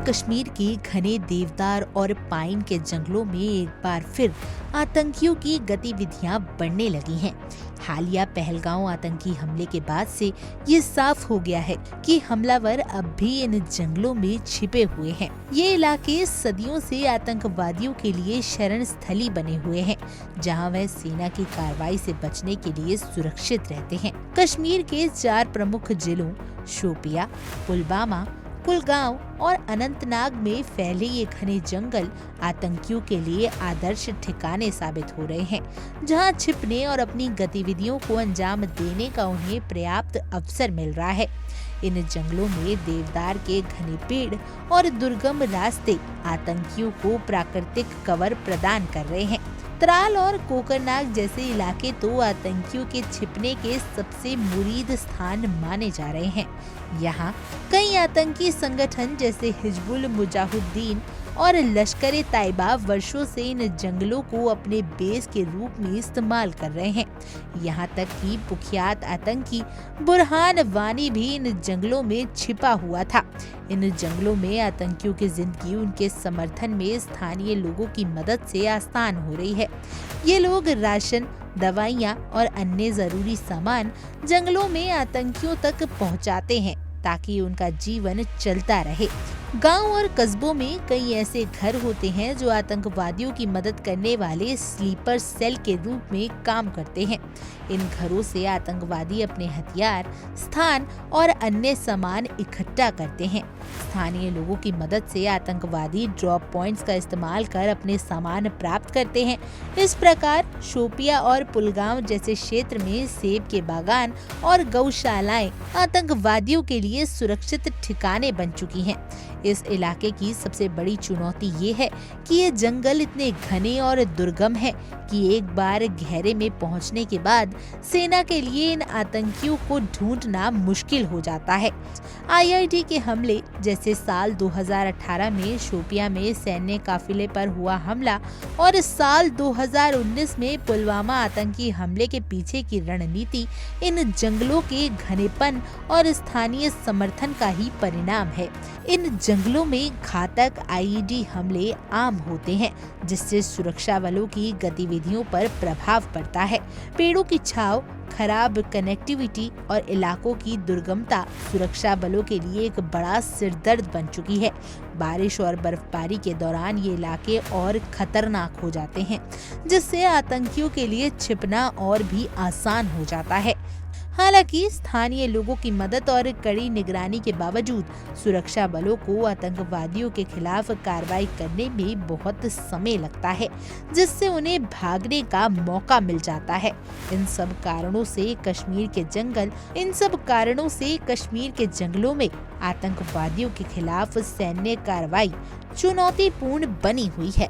कश्मीर के घने देवदार और पाइन के जंगलों में एक बार फिर आतंकियों की गतिविधियां बढ़ने लगी हैं। हालिया पहलगांव आतंकी हमले के बाद से ये साफ हो गया है कि हमलावर अब भी इन जंगलों में छिपे हुए हैं। ये इलाके सदियों से आतंकवादियों के लिए शरण स्थली बने हुए हैं, जहां वह सेना की कार्रवाई से बचने के लिए सुरक्षित रहते हैं। कश्मीर के 4 प्रमुख जिलों शोपिया, पुलवामा, कुलगांव और अनंतनाग में फैले ये घने जंगल आतंकियों के लिए आदर्श ठिकाने साबित हो रहे हैं, जहां छिपने और अपनी गतिविधियों को अंजाम देने का उन्हें पर्याप्त अवसर मिल रहा है। इन जंगलों में देवदार के घने पेड़ और दुर्गम रास्ते आतंकियों को प्राकृतिक कवर प्रदान कर रहे हैं। त्राल और कोकरनाग जैसे इलाके तो आतंकियों के छिपने के सबसे मुरीद स्थान माने जा रहे हैं। यहाँ कई आतंकी संगठन जैसे हिजबुल मुजाहिदीन और लश्कर तैयबा वर्षों से इन जंगलों को अपने बेस के रूप में इस्तेमाल कर रहे हैं। यहाँ तक कि कुख्यात आतंकी बुरहान वानी भी इन जंगलों में छिपा हुआ था। इन जंगलों में आतंकियों की जिंदगी उनके समर्थन में स्थानीय लोगों की मदद से आसान हो रही है। ये लोग राशन, दवाइयाँ और अन्य जरूरी सामान जंगलों में आतंकियों तक पहुँचाते हैं ताकि उनका जीवन चलता रहे। गांव और कस्बों में कई ऐसे घर होते हैं जो आतंकवादियों की मदद करने वाले स्लीपर सेल के रूप में काम करते हैं। इन घरों से आतंकवादी अपने हथियार, स्थान और अन्य सामान इकट्ठा करते हैं। स्थानीय लोगों की मदद से आतंकवादी ड्रॉप पॉइंट्स का इस्तेमाल कर अपने सामान प्राप्त करते हैं। इस प्रकार शोपिया और पुलगांव जैसे क्षेत्र में सेब के बागान और गौशालाएं आतंकवादियों के लिए सुरक्षित ठिकाने बन चुकी हैं। इस इलाके की सबसे बड़ी चुनौती ये है कि ये जंगल इतने घने और दुर्गम है कि एक बार गहरे में पहुंचने के बाद सेना के लिए इन आतंकियों को ढूंढना मुश्किल हो जाता है। आईईडी के हमले जैसे साल 2018 में शोपिया में सैन्य काफिले पर हुआ हमला और साल 2019 में पुलवामा आतंकी हमले के पीछे की रणनीति इन जंगलों के घनेपन और स्थानीय समर्थन का ही परिणाम है। इन जंगलों में घातक आईईडी हमले आम होते हैं, जिससे सुरक्षा बलों की गतिविधियों पर प्रभाव पड़ता है। पेड़ों की छाव, खराब कनेक्टिविटी और इलाकों की दुर्गमता सुरक्षा बलों के लिए एक बड़ा सिरदर्द बन चुकी है। बारिश और बर्फबारी के दौरान ये इलाके और खतरनाक हो जाते हैं, जिससे आतंकियों के लिए छिपना और भी आसान हो जाता है। हालांकि स्थानीय लोगों की मदद और कड़ी निगरानी के बावजूद सुरक्षा बलों को आतंकवादियों के खिलाफ कार्रवाई करने में बहुत समय लगता है, जिससे उन्हें भागने का मौका मिल जाता है। इन सब कारणों से कश्मीर के जंगलों में आतंकवादियों के खिलाफ सैन्य कार्रवाई चुनौतीपूर्ण बनी हुई है।